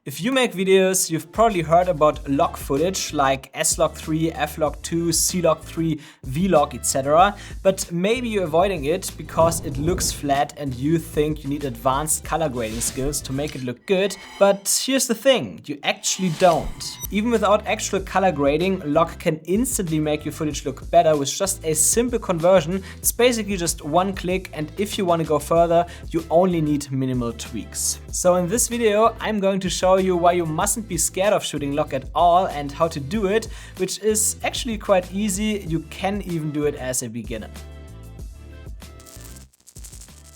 If you make videos, you've probably heard about log footage like S-Log3, F-Log2, C-Log3, V-Log, etc. But maybe you're avoiding it because it looks flat and you think you need advanced color grading skills to make it look good. But here's the thing, you actually don't. Even without actual color grading, log can instantly make your footage look better with just a simple conversion. It's basically just one click, and if you want to go further, you only need minimal tweaks. So in this video, I'm going to show you why you mustn't be scared of shooting log at all and how to do it, which is actually quite easy. You can even do it as a beginner.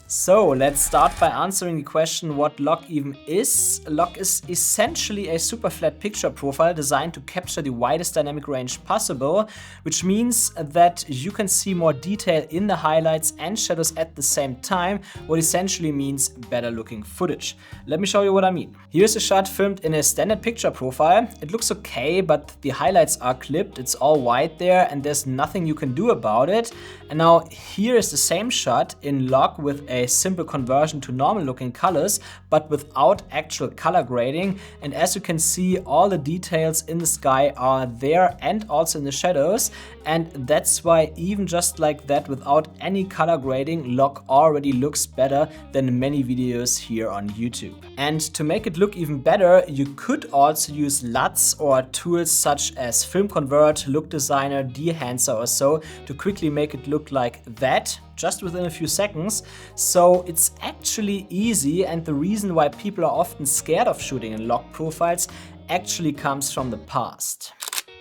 So let's start by answering the question what log even is. Log is essentially a super flat picture profile designed to capture the widest dynamic range possible, which means that you can see more detail in the highlights and shadows at the same time, what essentially means better looking footage. Let me show you what I mean. Here's a shot filmed in a standard picture profile. It looks okay, but the highlights are clipped, it's all white there and there's nothing you can do about it. And now here is the same shot in log with a simple conversion to normal looking colors, but without actual color grading. And as you can see, all the details in the sky are there and also in the shadows. And that's why even just like that, without any color grading, log already looks better than many videos here on YouTube. And to make it look even better, you could also use LUTs or tools such as Film Convert, Look Designer, Dehancer or so to quickly make it look like that, just within a few seconds. So it's actually easy, and the reason why people are often scared of shooting in log profiles actually comes from the past.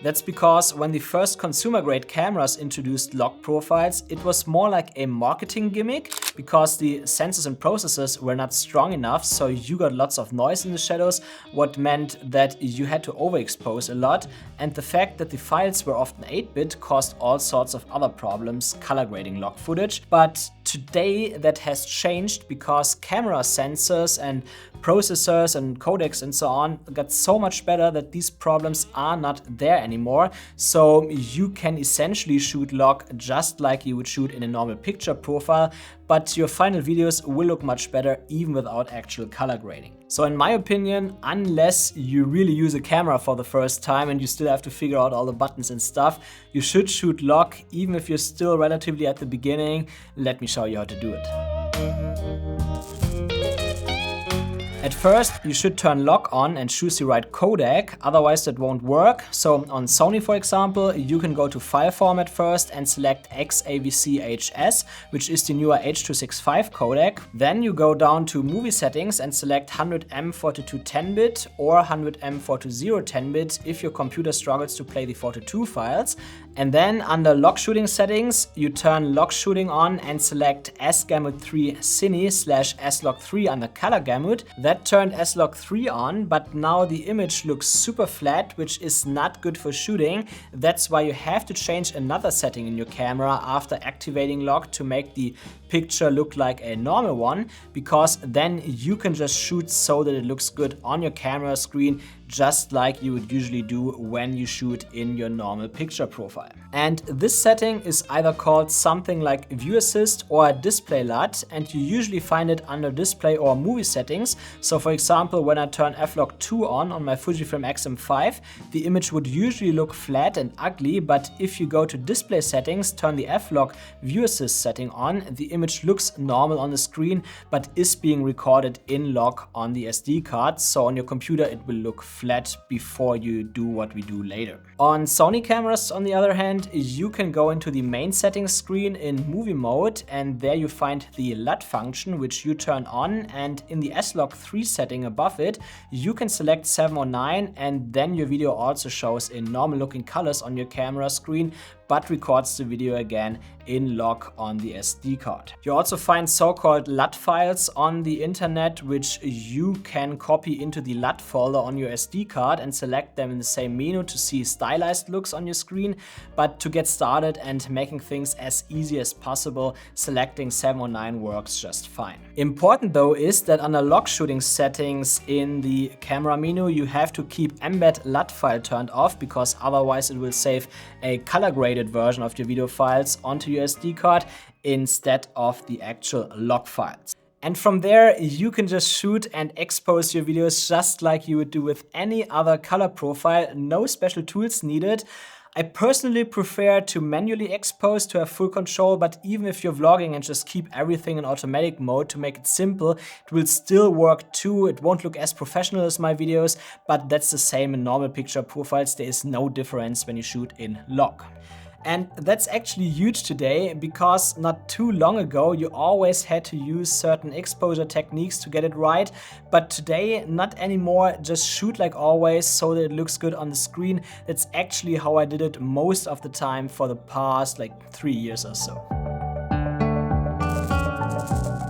That's because when the first consumer-grade cameras introduced log profiles, it was more like a marketing gimmick because the sensors and processors were not strong enough, so you got lots of noise in the shadows, what meant that you had to overexpose a lot, and the fact that the files were often 8-bit caused all sorts of other problems color grading log footage. But today that has changed because camera sensors and processors and codecs and so on got so much better that these problems are not there anymore. So you can essentially shoot log just like you would shoot in a normal picture profile, but your final videos will look much better even without actual color grading. So in my opinion, unless you really use a camera for the first time and you still have to figure out all the buttons and stuff, you should shoot log even if you're still relatively at the beginning. Let me show you how to do it. At first, you should turn log on and choose the right codec, otherwise that won't work. So on Sony, for example, you can go to File Format first and select XAVC-HS, which is the newer H.265 codec. Then you go down to Movie Settings and select 100M 42 10-bit or 100M 40 10-bit if your computer struggles to play the 42 files. And then under log shooting settings, you turn log shooting on and select S-Gamut3 Cine/S-Log3 under color gamut. That turned S-Log3 on, but now the image looks super flat, which is not good for shooting. That's why you have to change another setting in your camera after activating log to make the picture look like a normal one, because then you can just shoot so that it looks good on your camera screen, just like you would usually do when you shoot in your normal picture profile. And this setting is either called something like View Assist or Display LUT, and you usually find it under Display or Movie Settings. So for example, when I turn F-Log2 on my Fujifilm X-M5, the image would usually look flat and ugly, but if you go to Display Settings, turn the F-Log View Assist setting on, the image looks normal on the screen, but is being recorded in log on the SD card. So on your computer, it will look flat before you do what we do later. On Sony cameras, on the other hand, you can go into the main settings screen in movie mode, and there you find the LUT function, which you turn on, and in the S-Log3 setting above it, you can select 709, and then your video also shows in normal looking colors on your camera screen, but records the video again in log on the SD card. You also find so-called LUT files on the internet, which you can copy into the LUT folder on your SD card and select them in the same menu to see stylized looks on your screen. But to get started and making things as easy as possible, selecting 709 works just fine. Important though is that under log shooting settings in the camera menu, you have to keep embed LUT file turned off, because otherwise it will save a color graded version of your video files onto your SD card instead of the actual log files. And from there, you can just shoot and expose your videos just like you would do with any other color profile. No special tools needed. I personally prefer to manually expose to have full control, but even if you're vlogging and just keep everything in automatic mode to make it simple, it will still work too. It won't look as professional as my videos, but that's the same in normal picture profiles. There is no difference when you shoot in log. And that's actually huge today, because not too long ago you always had to use certain exposure techniques to get it right, but today not anymore. Just shoot like always so that it looks good on the screen. That's actually how I did it most of the time for the past like 3 years or so.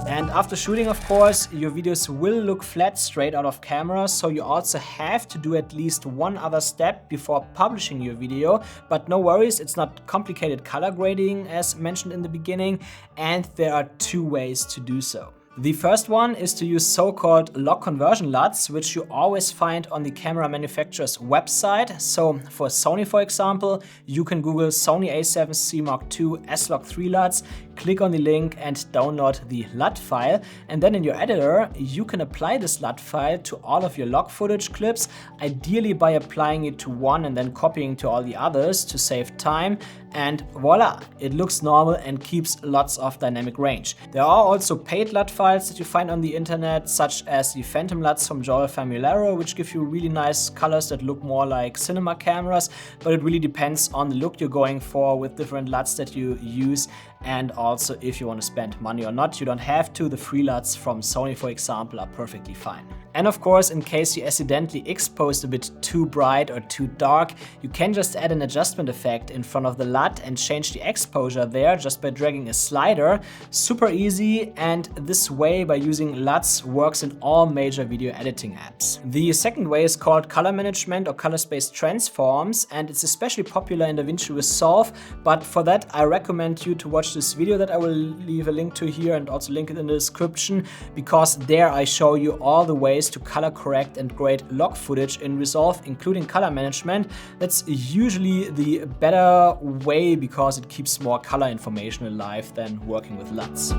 And after shooting, of course, your videos will look flat straight out of camera, so you also have to do at least one other step before publishing your video. But no worries, it's not complicated color grading as mentioned in the beginning, and there are 2 ways to do so. The first one is to use so-called log conversion LUTs, which you always find on the camera manufacturer's website. So for Sony, for example, you can Google Sony a7C Mark II S-Log3 LUTs, click on the link and download the LUT file. And then in your editor, you can apply this LUT file to all of your log footage clips, ideally by applying it to one and then copying to all the others to save time. And voila, it looks normal and keeps lots of dynamic range. There are also paid LUT files that you find on the internet, such as the Phantom LUTs from Joel Famularo, which give you really nice colors that look more like cinema cameras, but it really depends on the look you're going for with different LUTs that you use, and also if you want to spend money or not. You don't have to. The free LUTs from Sony, for example, are perfectly fine. And of course, in case you accidentally exposed a bit too bright or too dark, you can just add an adjustment effect in front of the LUT and change the exposure there just by dragging a slider. Super easy, and this way, by using LUTs, works in all major video editing apps. The second way is called color management or color space transforms, and it's especially popular in DaVinci Resolve. But for that, I recommend you to watch this video that I will leave a link to here and also link it in the description, because there I show you all the ways to color correct and grade log footage in Resolve, including color management. That's usually the better way because it keeps more color information alive than working with LUTs.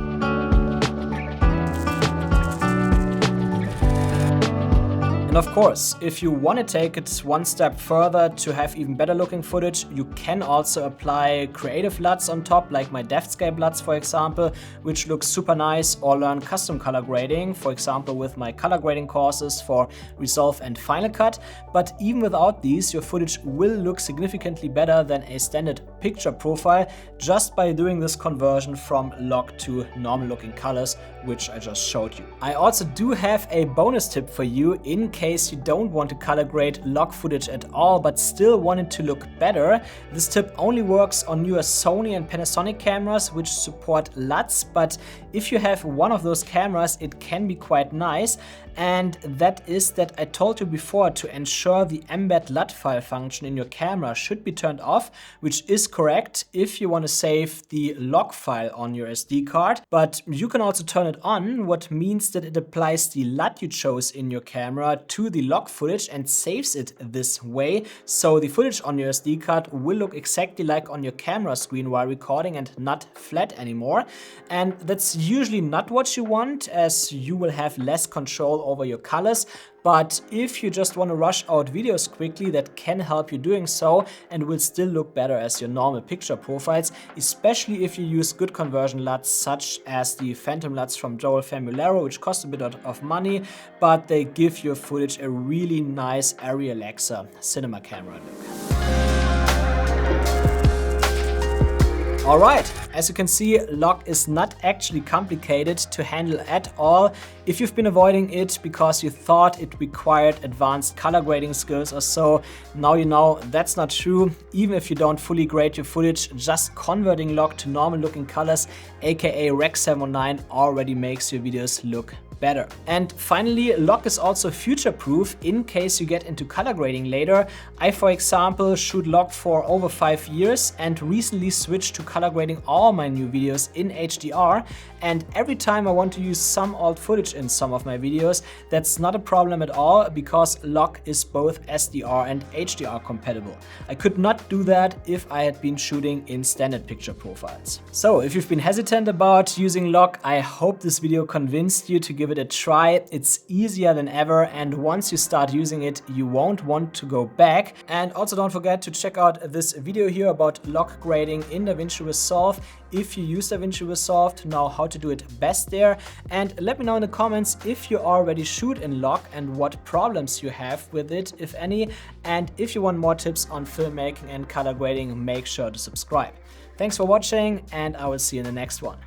And of course, if you want to take it one step further to have even better looking footage, you can also apply creative LUTs on top, like my Depthscape LUTs, for example, which looks super nice, or learn custom color grading, for example, with my color grading courses for Resolve and Final Cut. But even without these, your footage will look significantly better than a standard picture profile just by doing this conversion from log to normal looking colors, which I just showed you. I also do have a bonus tip for you in case you don't want to color grade log footage at all but still want it to look better. This tip only works on newer Sony and Panasonic cameras which support LUTs, but if you have one of those cameras, it can be quite nice. And that is that I told you before to ensure the embed LUT file function in your camera should be turned off, which is correct if you want to save the log file on your SD card. But you can also turn it on, what means that it applies the LUT you chose in your camera to the log footage and saves it this way. So the footage on your SD card will look exactly like on your camera screen while recording and not flat anymore. And that's usually not what you want, as you will have less control over your colors. But if you just want to rush out videos quickly, that can help you doing so and will still look better as your normal picture profiles, especially if you use good conversion LUTs such as the Phantom LUTs from Joel Famularo, which cost a bit of money, but they give your footage a really nice Arri Alexa cinema camera look. Alright, as you can see, log is not actually complicated to handle at all. If you've been avoiding it because you thought it required advanced color grading skills or so, now you know that's not true. Even if you don't fully grade your footage, just converting log to normal looking colors, aka Rec 709, already makes your videos look better. And finally, lock is also future-proof in case you get into color grading later. I, for example, shoot lock for over 5 years and recently switched to color grading all my new videos in HDR. And every time I want to use some old footage in some of my videos, that's not a problem at all because lock is both SDR and HDR compatible. I could not do that if I had been shooting in standard picture profiles. So if you've been hesitant about using lock, I hope this video convinced you to give it a try. It's easier than ever, and once you start using it, you won't want to go back. And also don't forget to check out this video here about lock grading in DaVinci Resolve. If you use DaVinci Resolve to know how to do it best there. And let me know in the comments if you already shoot in lock and what problems you have with it, if any. And if you want more tips on filmmaking and color grading, make sure to subscribe. Thanks for watching, and I will see you in the next one.